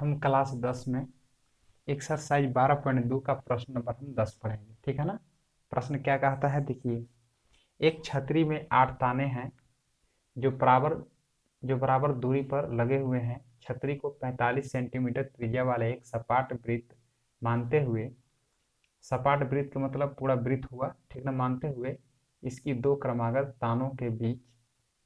हम क्लास 10 में एक्सरसाइज 12.2 का प्रश्न नंबर हम 10 पढ़ेंगे। ठीक है ना। प्रश्न क्या कहता है, देखिए। एक छतरी में 8 ताने हैं जो बराबर दूरी पर लगे हुए हैं। छतरी को 45 सेंटीमीटर त्रिज्या वाले एक सपाट वृत्त मानते हुए, सपाट वृत्त का मतलब पूरा वृत्त हुआ, ठीक ना, मानते हुए इसकी दो क्रमागत तानों के बीच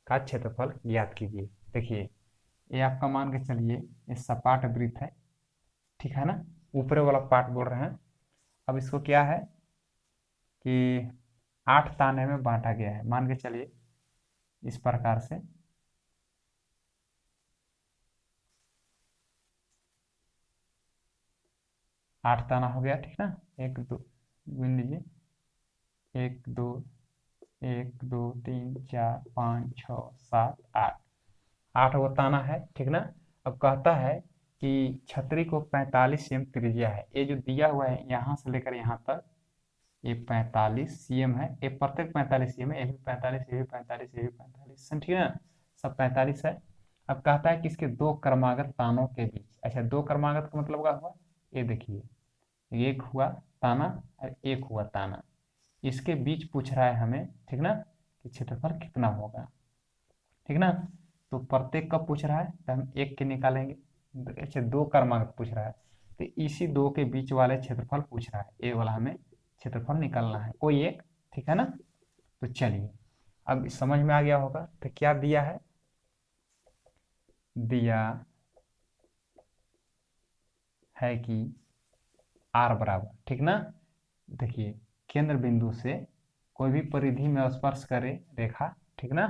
का क्षेत्रफल ज्ञात कीजिए। देखिए, ये आपका मान के चलिए ये सपाट वृत्त है, ठीक है ना। ऊपर वाला पार्ट बोल रहे हैं। अब इसको क्या है कि 8 ताने में बांटा गया है, मान के चलिए इस प्रकार से। आठ ताना हो गया, ठीक ना। एक दो गिन लीजिए, एक दो, एक दो तीन चार पाँच छ सात आठ, 8 वो ताना है, ठीक ना। अब कहता है कि छतरी को 45 सीएम त्रिज्या है। ये जो दिया हुआ है यहाँ से लेकर यहाँ तक, ये 45 सीएम है। ये प्रत्येक 45 सीएम है, ये भी 45, ये भी 45, ये भी 45, ठीक है ना। सब 45 है। अब कहता है कि इसके दो क्रमागत तानों के बीच, अच्छा दो क्रमागत का मतलब क्या हुआ, ये देखिए, एक हुआ ताना और एक हुआ ताना, इसके बीच पूछ रहा है हमें, ठीक ना, कि क्षेत्रफल कितना होगा, ठीक ना। तो प्रत्येक का पूछ रहा है तो हम एक के निकालेंगे। अच्छा, दो क्रमागत पूछ रहा है तो इसी दो के बीच वाले क्षेत्रफल पूछ रहा है, ये वाला हमें क्षेत्रफल निकालना है, कोई एक, ठीक है ना। तो चलिए, अब समझ में आ गया होगा। तो क्या दिया है, दिया है कि आर बराबर, ठीक ना। देखिए, केंद्र बिंदु से कोई भी परिधि में स्पर्श करे रेखा, ठीक ना,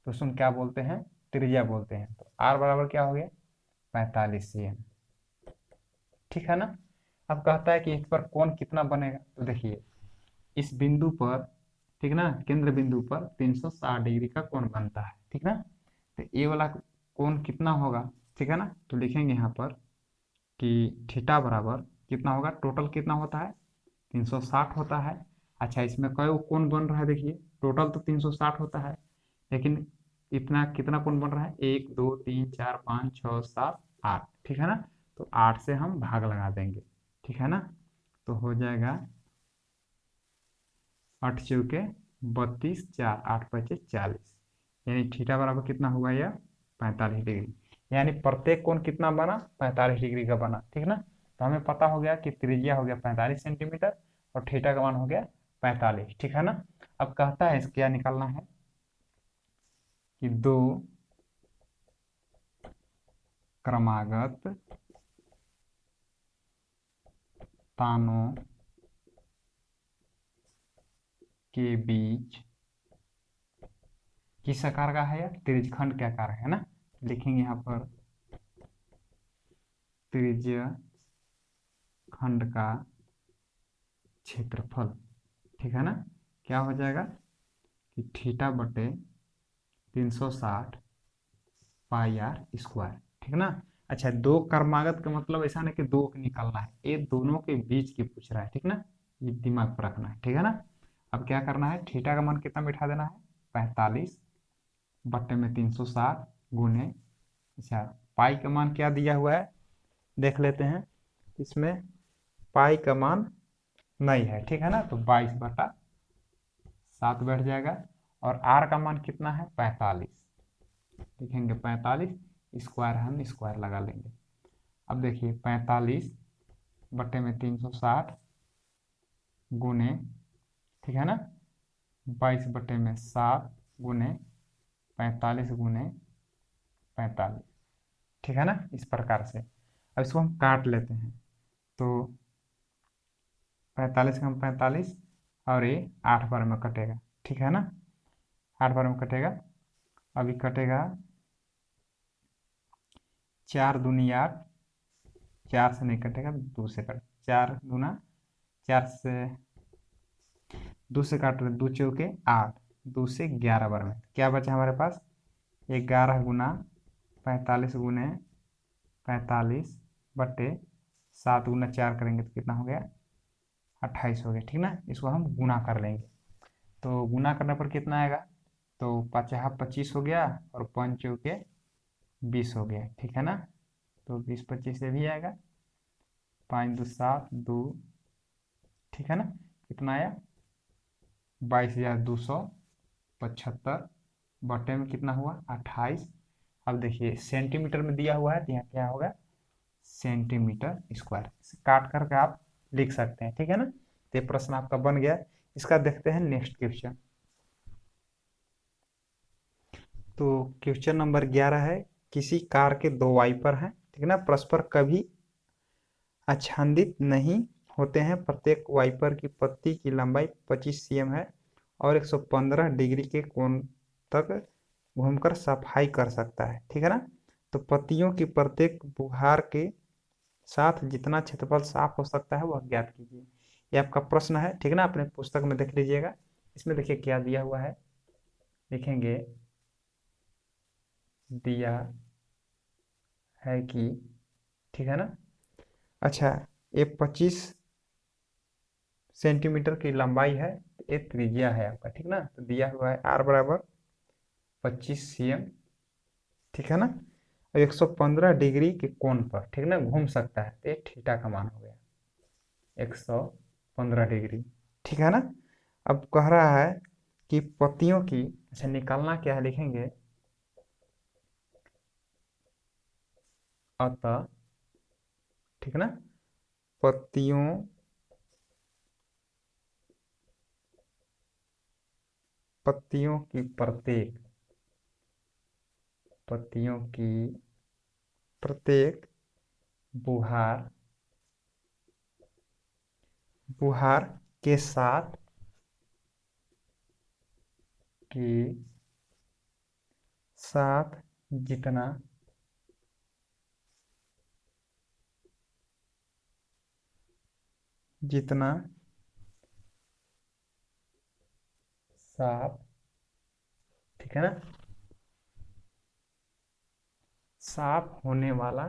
तो उसमें क्या बोलते हैं, त्रिज्या बोलते हैं। तो आर बराबर क्या हो गया, 45 सीएम, ठीक है ना। अब कहता है कि इस पर कोण कितना बनेगा। तो देखिए, इस बिंदु पर, ठीक ना, केंद्र बिंदु पर 360 डिग्री का कोण बनता है, ठीक ना। तो ये वाला कोण कितना होगा, ठीक है ना। तो लिखेंगे यहाँ पर कि थीटा बराबर कितना होगा, टोटल कितना होता है, 360 होता है। अच्छा, इसमें कई कोण बन रहा है, देखिए टोटल तो 360 होता है, लेकिन इतना कितना कोण बन रहा है, 1 2 3 4 5 6 7 8, ठीक है ना। तो 8 से हम भाग लगा देंगे, ठीक है ना। तो हो जाएगा 8 चौके 32, 4 8 पचे 40, यानी थीटा बराबर कितना हुआ यह, 45 डिग्री। यानी प्रत्येक कोण कितना बना, 45 डिग्री का बना, ठीक ना। तो हमें पता हो गया कि त्रिज्या हो गया 45 सेंटीमीटर और थीटा का मान हो गया 45, ठीक है ना। अब कहता है क्या निकालना है कि दो क्रमागत तानों के बीच किस आकार का है, यह त्रिज्यखंड के आकार है ना। लिखेंगे यहाँ पर त्रिज्य खंड का क्षेत्रफल, ठीक है ना। क्या हो जाएगा कि थीटा बटे 360 पाई आर स्क्वायर, ठीक ना। अच्छा, दो कर्मागत का मतलब ऐसा नहीं कि दो निकालना है, ये दोनों के बीच की पूछ रहा है, ठीक ना। ये दिमाग पर रखना है, ठीक है ना। अब क्या करना है, थीटा का मान कितना बिठा देना है, 45 बट्टे में 360 गुने, अच्छा पाई का मान क्या दिया हुआ है देख लेते हैं। इसमें पाई का मान नहीं है, ठीक है ना, तो 22/7 बैठ जाएगा। और आर का मान कितना है, 45, लिखेंगे 45, स्क्वायर हम स्क्वायर लगा लेंगे। अब देखिए 45 बट्टे में 360 गुने, ठीक है ना, 22/7 गुने 45 गुने 45, ठीक है ना, इस प्रकार से। अब इसको हम काट लेते हैं। तो 45 का हम 45 और ये 8 बार में कटेगा, ठीक है ना, 8 बार में कटेगा। अभी कटेगा 4 दूनी 8, 4 से नहीं कटेगा, 2 से कट, 4 दूना 4 से, 2 से काट रहे, 2 चौके 8, 2 से 11 बार में क्या बचा हमारे पास, 11 गुना 45 गुने 45 बट्टे 7 गुना 4 करेंगे तो कितना हो गया, 28 हो गया, ठीक ना। इसको हम गुना कर लेंगे। तो गुना करने पर कितना आएगा, तो 5 25 हो गया और 5 चौके 20 हो गया, ठीक है ना। तो 20 25 से भी आएगा, 5 2 7 2, ठीक है ना। कितना आया 22,275 बटे में कितना हुआ 28। अब देखिए सेंटीमीटर में दिया हुआ है तो यहाँ क्या होगा सेंटीमीटर स्क्वायर। इसे काट करके आप लिख सकते हैं, ठीक है ना। तो ये प्रश्न आपका बन गया। इसका देखते हैं नेक्स्ट क्वेश्चन। तो क्वेश्चन नंबर 11 है, किसी कार के दो वाइपर हैं, ठीक है ना, परस्पर कभी आच्छादित नहीं होते हैं। प्रत्येक वाइपर की पत्ती की लंबाई 25 cm है और 115 डिग्री के कोण तक घूमकर सफाई कर सकता है, ठीक है ना। तो पत्तियों की प्रत्येक बुहार के साथ जितना क्षेत्रफल साफ हो सकता है वह ज्ञात कीजिए। ये आपका प्रश्न है, ठीक है ना, अपने पुस्तक में देख लीजिएगा। इसमें देखिए क्या दिया हुआ है, लिखेंगे दिया है कि, ठीक है ना। अच्छा, ये 25 सेंटीमीटर की लंबाई है, ये त्रिज्या है आपका, ठीक ना। तो दिया हुआ है r बराबर 25 cm, ठीक है ना, और 115 डिग्री के कोण पर, ठीक ना, घूम सकता है। तो ये थीटा का मान हो गया 115 डिग्री, ठीक है ना। अब कह रहा है कि पत्तियों की, अच्छा निकालना क्या है, लिखेंगे अतः, ठीक है ना, पत्तियों की प्रत्येक बुहार के साथ जितना साफ, ठीक है ना, साफ होने वाला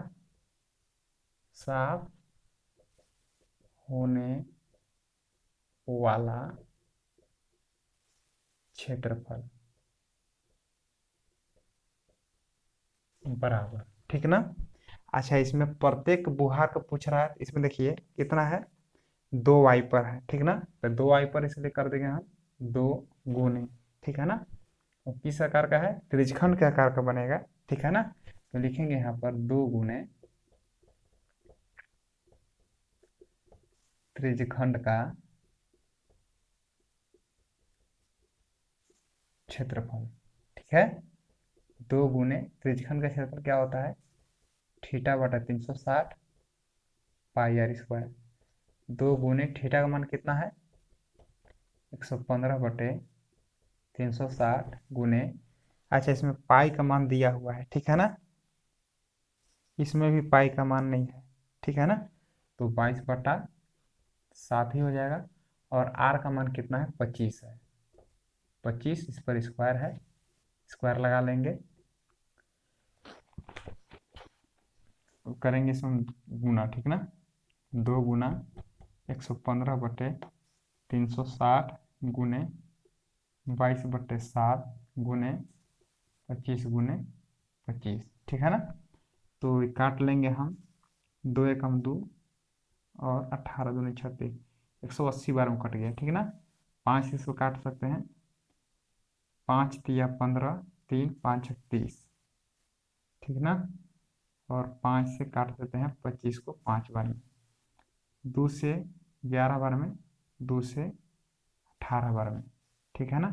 क्षेत्रफल बराबर, ठीक ना। अच्छा, इसमें प्रत्येक बुहार को पूछ रहा है, इसमें देखिए कितना है, दो वाइपर है, ठीक ना। तो दो वाइपर इसलिए कर देंगे हम दो गुने, ठीक है ना। तो किस आकार का है, त्रिज्यखंड के आकार का बनेगा, ठीक है ना। तो लिखेंगे यहाँ पर दो गुने त्रिज्यखंड का क्षेत्रफल, ठीक है। दो गुने त्रिज्यखंड का क्षेत्रफल क्या होता है, थीटा बटा 360 पाई आर स्क्वायर। दो गुने थीटा का मान कितना है 115 बटे 360 गुने, अच्छा इसमें पाई का मान दिया हुआ है, ठीक है ना, इसमें भी पाई का मान नहीं है, ठीक है ना। तो 22/7 ही हो जाएगा। और आर का मान कितना है 25 है, 25 इस पर स्क्वायर है, स्क्वायर लगा लेंगे, करेंगे इसमें गुना, ठीक ना। दो गुना 115 बटे 360 गुने 22/7 गुने 25 गुने 25, ठीक है ना। तो काट लेंगे हम, दो एकम दो और 18 दूनी 36, 180 बार में कट गया, ठीक है ना। 5 से इसको काट सकते हैं, 5 तिया 15, 3 5 30, ठीक ना। और 5 से काट देते हैं 25 को 5 बार में, 2 से 11 बार में, 2 से 18 बार में, ठीक है ना।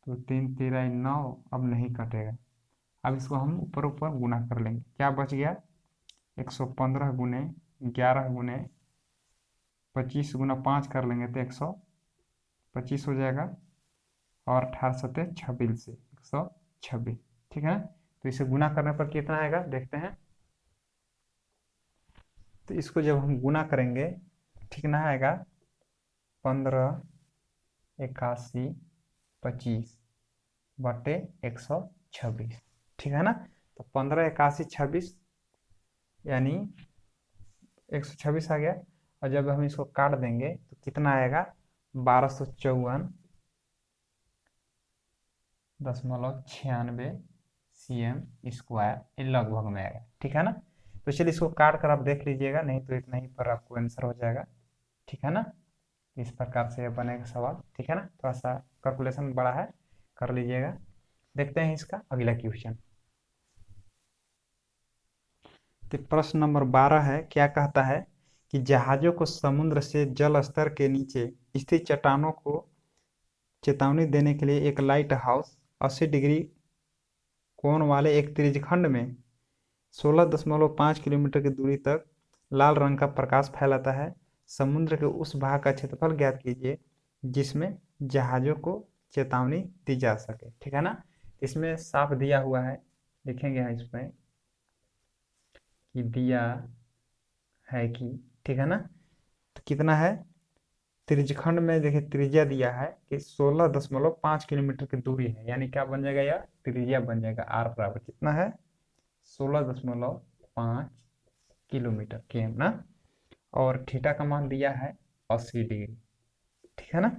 तो 3 13 9, अब नहीं कटेगा। अब इसको हम ऊपर ऊपर गुना कर लेंगे, क्या बच गया 115 गुने 11 गुने 25 गुना 5 कर लेंगे तो 125 हो जाएगा, और 18 सत्ते 26 से 126, ठीक है ना। तो इसे गुना करने पर कितना आएगा देखते हैं। तो इसको जब हम गुना करेंगे, ठीक ना, आएगा 15 81 25 बटे 126, ठीक है ना। तो 15 81 26 यानी 126 आ गया। और जब हम इसको काट देंगे तो कितना आएगा 1254.96 cm स्क्वायर, ये लगभग में आएगा, ठीक है ना। तो चलिए इसको काट कर आप देख लीजिएगा, नहीं तो इतना ही पर आपको आंसर हो जाएगा, ठीक है ना। इस प्रकार से बनेगा सवाल, ठीक है ना। थोड़ा सा कैलकुलेशन बड़ा है, कर लीजिएगा। देखते हैं इसका अगला क्वेश्चन। तो प्रश्न नंबर 12 है, क्या कहता है कि जहाजों को समुद्र से जल स्तर के नीचे स्थित चट्टानों को चेतावनी देने के लिए एक लाइट हाउस 80 डिग्री कोण वाले एक त्रिज्यखंड में 16.5 किलोमीटर की दूरी तक लाल रंग का प्रकाश फैलाता है। समुद्र के उस भाग का क्षेत्रफल ज्ञात कीजिए जिसमें जहाजों को चेतावनी दी जा सके, ठीक है ना। इसमें साफ दिया हुआ है, लिखेंगे यहाँ इसमें कि दिया है कि, ठीक है ना। तो कितना है त्रिज्यखंड में, देखिए त्रिज्या दिया है कि 16.5 किलोमीटर की दूरी है, यानी क्या बन जाएगा, यार त्रिज्या बन जाएगा। आर बराबर कितना है 16.5 किलोमीटर के ना, और थीटा का मान दिया है 80 डिग्री, ठीक है ना।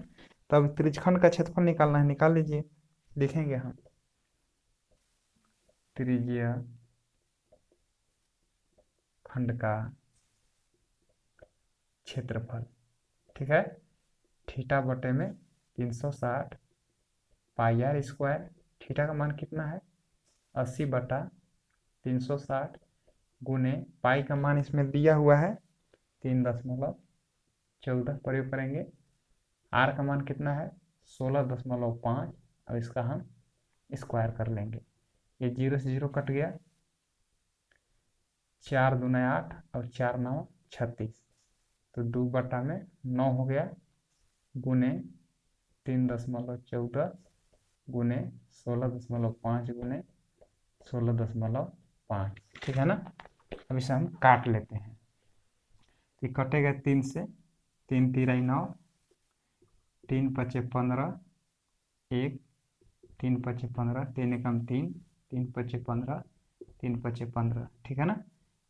तो अब त्रिज्यखंड का क्षेत्रफल निकालना है, निकाल लीजिए। लिखेंगे हम त्रिज्या खंड का क्षेत्रफल, ठीक है। थीटा बटे में 360 पाई आर स्क्वायर, थीटा का मान कितना है 80 बटा 360 गुने पाई का मान इसमें दिया हुआ है 3.14 प्रयोग करेंगे। आर का मान कितना है 16.5, अब इसका हम स्क्वायर कर लेंगे। ये 0 से 0 कट गया, 4 दूना 8 और 4 9 36, तो 2 बटा में 9 हो गया, गुने 3.14 गुने 16.5 गुने 16.5, ठीक है ना। अब इसे हम काट लेते हैं, तो कटेगा 3 से, 3 तिराई 9, 3 पचे 15, 1 3 पचे 15, 3 एकम 3, 3 पचे 15, 3 पचे 15, ठीक है ना।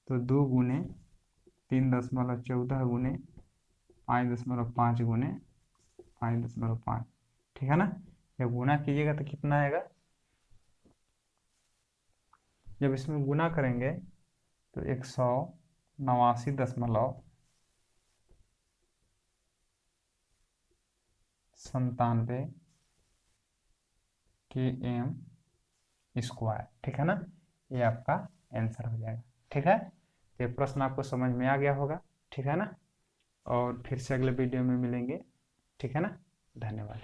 तो 2 गुने 3.14 गुने 5.5 गुने 5.5, ठीक है ना। जब गुना कीजिएगा तो कितना आएगा, जब इसमें गुना करेंगे तो 189.97 km स्क्वायर, ठीक है ना। ये आपका आंसर हो जाएगा, ठीक है। तो ये प्रश्न आपको समझ में आ गया होगा, ठीक है ना। और फिर से अगले वीडियो में मिलेंगे, ठीक है ना। धन्यवाद।